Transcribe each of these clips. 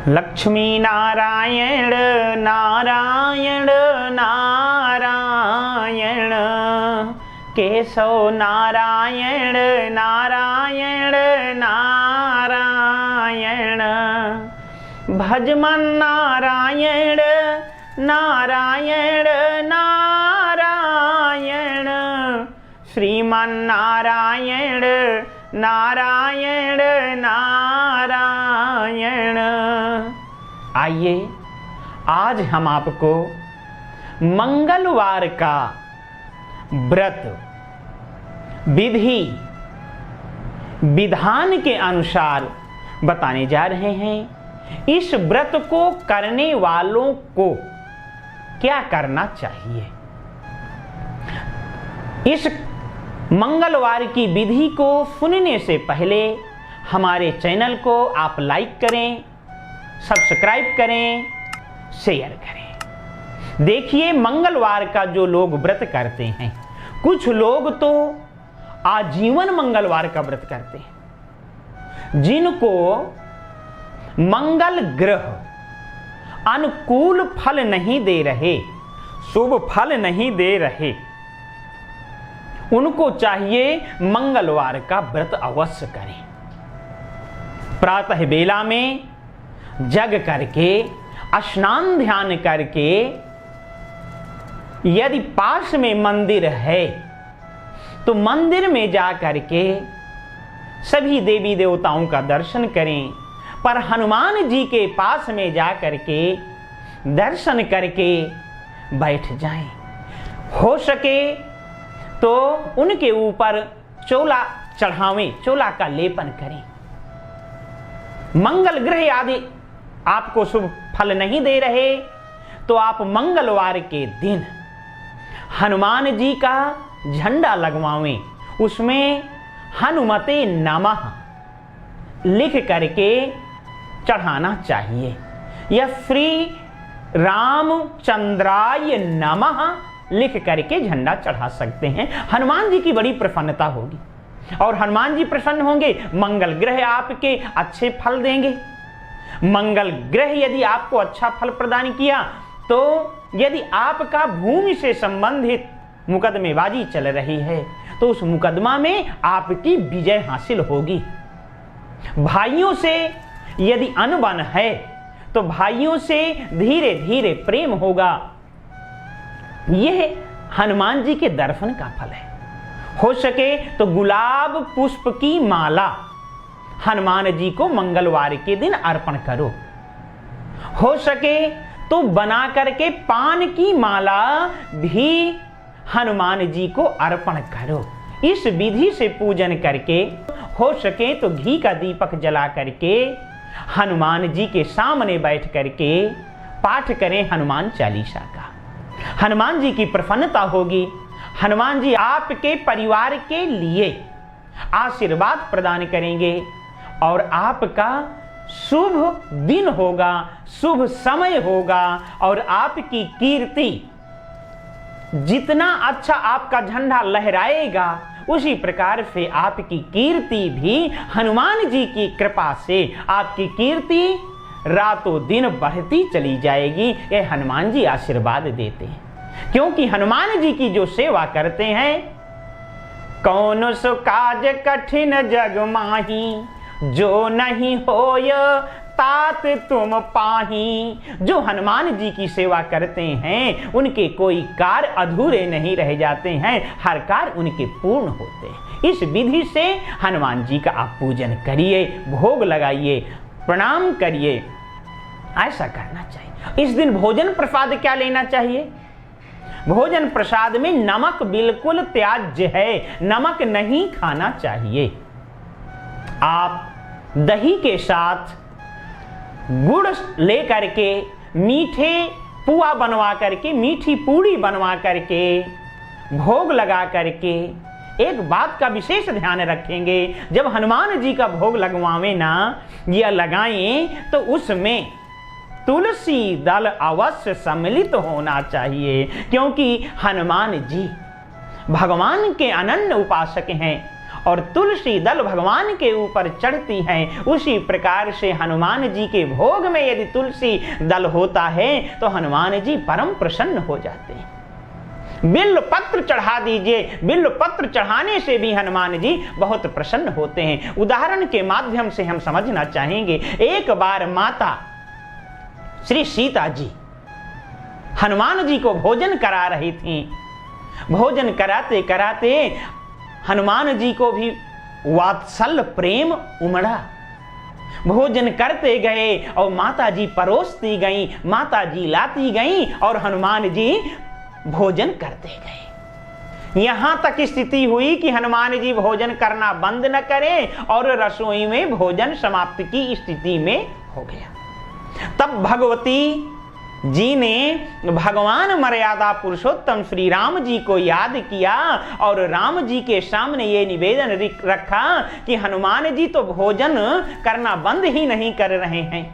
लक्ष्मी नारायण नारायण नारायण, केशव नारायण नारायण नारायण, भजमन नारायण नारायण नारायण, श्रीमन नारायण नारायण नारायण। आइए आज हम आपको मंगलवार का व्रत विधि विधान के अनुसार बताने जा रहे हैं। इस व्रत को करने वालों को क्या करना चाहिए, इस मंगलवार की विधि को सुनने से पहले हमारे चैनल को आप लाइक करें, सब्सक्राइब करें, शेयर करें। देखिए, मंगलवार का जो लोग व्रत करते हैं, कुछ लोग तो आजीवन मंगलवार का व्रत करते हैं, जिनको मंगल ग्रह अनुकूल फल नहीं दे रहे, शुभ फल नहीं दे रहे, उनको चाहिए मंगलवार का व्रत अवश्य करें। प्रातः बेला में जग करके, स्नान ध्यान करके, यदि पास में मंदिर है तो मंदिर में जा करके सभी देवी देवताओं का दर्शन करें, पर हनुमान जी के पास में जा करके दर्शन करके बैठ जाएं। हो सके तो उनके ऊपर चोला चढ़ावें, चोला का लेपन करें। मंगल ग्रह आदि आपको शुभ फल नहीं दे रहे तो आप मंगलवार के दिन हनुमान जी का झंडा लगवावें, उसमें हनुमते नमः लिख करके चढ़ाना चाहिए, या श्री रामचंद्राय नमः लिख करके झंडा चढ़ा सकते हैं। हनुमान जी की बड़ी प्रसन्नता होगी और हनुमान जी प्रसन्न होंगे, मंगल ग्रह आपके अच्छे फल देंगे। मंगल ग्रह यदि आपको अच्छा फल प्रदान किया तो यदि आपका भूमि से संबंधित मुकदमेबाजी चल रही है तो उस मुकदमा में आपकी विजय हासिल होगी। भाइयों से यदि अनबन है तो भाइयों से धीरे धीरे प्रेम होगा। यह हनुमान जी के दर्शन का फल है। हो सके तो गुलाब पुष्प की माला हनुमान जी को मंगलवार के दिन अर्पण करो। हो सके तो बना करके पान की माला भी हनुमान जी को अर्पण करो। इस विधि से पूजन करके, हो सके तो घी का दीपक जला करके हनुमान जी के सामने बैठ करके पाठ करें हनुमान चालीसा का। हनुमान जी की प्रसन्नता होगी। हनुमान जी आपके परिवार के लिए आशीर्वाद प्रदान करेंगे और आपका शुभ दिन होगा, शुभ समय होगा और आपकी कीर्ति, जितना अच्छा आपका झंडा लहराएगा उसी प्रकार से आपकी कीर्ति भी हनुमान जी की कृपा से आपकी कीर्ति रातों दिन बढ़ती चली जाएगी। ये हनुमान जी आशीर्वाद देते हैं, क्योंकि हनुमान जी की जो सेवा करते हैं, कौन सो काज कठिन जग माही, जो नहीं होय तात तुम पाही। जो हनुमान जी की सेवा करते हैं उनके कोई कार्य अधूरे नहीं रह जाते हैं, हर कार्य उनके पूर्ण होते हैं। इस विधि से हनुमान जी का आप पूजन करिए, भोग लगाइए, प्रणाम करिए, ऐसा करना चाहिए। इस दिन भोजन प्रसाद क्या लेना चाहिए? भोजन प्रसाद में नमक बिल्कुल त्याज्य है, नमक नहीं खाना चाहिए। आप दही के साथ गुड़ ले करके, मीठे पुआ बनवा करके, मीठी पूड़ी बनवा करके, भोग लगा करके, एक बात का विशेष ध्यान रखेंगे, जब हनुमान जी का भोग लगवावें ना या लगाएं तो उसमें तुलसी दल अवश्य सम्मिलित होना चाहिए, क्योंकि हनुमान जी भगवान के अनन्य उपासक हैं और तुलसी दल भगवान के ऊपर चढ़ती है, उसी प्रकार से हनुमान जी के भोग में यदि तुलसी दल होता है तो हनुमान जी परम प्रसन्न हो जाते हैं। बिल्व पत्र चढ़ा दीजिए, बिल्व पत्र चढ़ाने से भी हनुमान जी बहुत प्रसन्न होते हैं। उदाहरण के माध्यम से हम समझना चाहेंगे, एक बार माता श्री सीता जी हनुमान जी को भोजन करा रही थी। भोजन कराते कराते हनुमान जी को भी वात्सल्य प्रेम उमड़ा। भोजन करते गए और माता जी परोसती गई, माता जी लाती गई और हनुमान जी भोजन करते गए। यहां तक स्थिति हुई कि हनुमान जी भोजन करना बंद न करें और रसोई में भोजन समाप्त की स्थिति में हो गया। तब भगवती जी ने भगवान मर्यादा पुरुषोत्तम श्री राम जी को याद किया और राम जी के सामने ये निवेदन रखा कि हनुमान जी तो भोजन करना बंद ही नहीं कर रहे हैं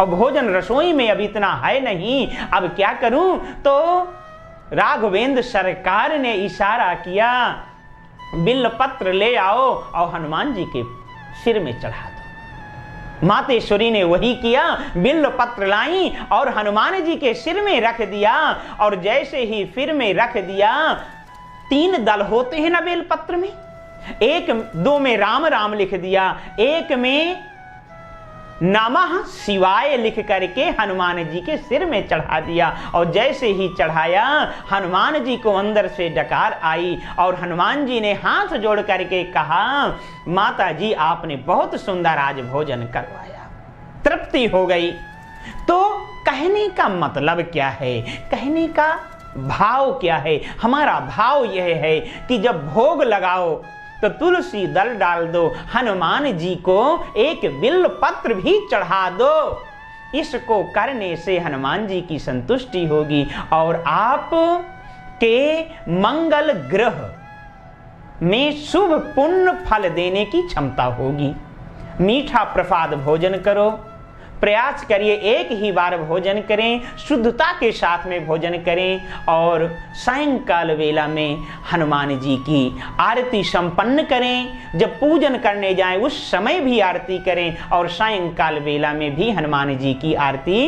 और भोजन रसोई में अब इतना है नहीं, अब क्या करूं? तो राघवेंद्र सरकार ने इशारा किया, बिल्व पत्र ले आओ और हनुमान जी के सिर में चढ़ा दो। मातेश्वरी ने वही किया, बिल्व पत्र लाई और हनुमान जी के सिर में रख दिया। और जैसे ही सिर में रख दिया, 3 दल होते हैं ना बेल पत्र में, दो में राम राम लिख दिया, एक में नमः शिवाय लिख करके हनुमान जी के सिर में चढ़ा दिया। और जैसे ही चढ़ाया, हनुमान जी को अंदर से डकार आई और हनुमान जी ने हाथ जोड़ करके कहा, माता जी आपने बहुत सुंदर आज भोजन करवाया, तृप्ति हो गई। तो कहने का मतलब क्या है, कहने का भाव क्या है? हमारा भाव यह है कि जब भोग लगाओ तो तुलसी दल डाल दो, हनुमान जी को एक बिल्व पत्र भी चढ़ा दो। इसको करने से हनुमान जी की संतुष्टि होगी और आप के मंगल ग्रह में शुभ पुण्य फल देने की क्षमता होगी। मीठा प्रसाद भोजन करो, प्रयास करिए एक ही बार भोजन करें, शुद्धता के साथ में भोजन करें और सायंकाल वेला में हनुमान जी की आरती संपन्न करें। जब पूजन करने जाएं उस समय भी आरती करें और सायंकाल वेला में भी हनुमान जी की आरती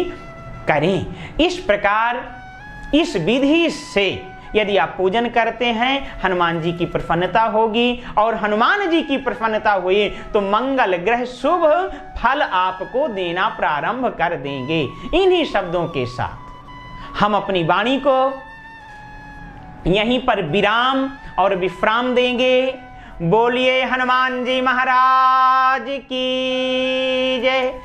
करें। इस प्रकार इस विधि से यदि आप पूजन करते हैं, हनुमान जी की प्रसन्नता होगी और हनुमान जी की प्रसन्नता हुई तो मंगल ग्रह शुभ फल आपको देना प्रारंभ कर देंगे। इन्हीं शब्दों के साथ हम अपनी वाणी को यहीं पर विराम और विश्राम देंगे। बोलिए हनुमान जी महाराज की जय।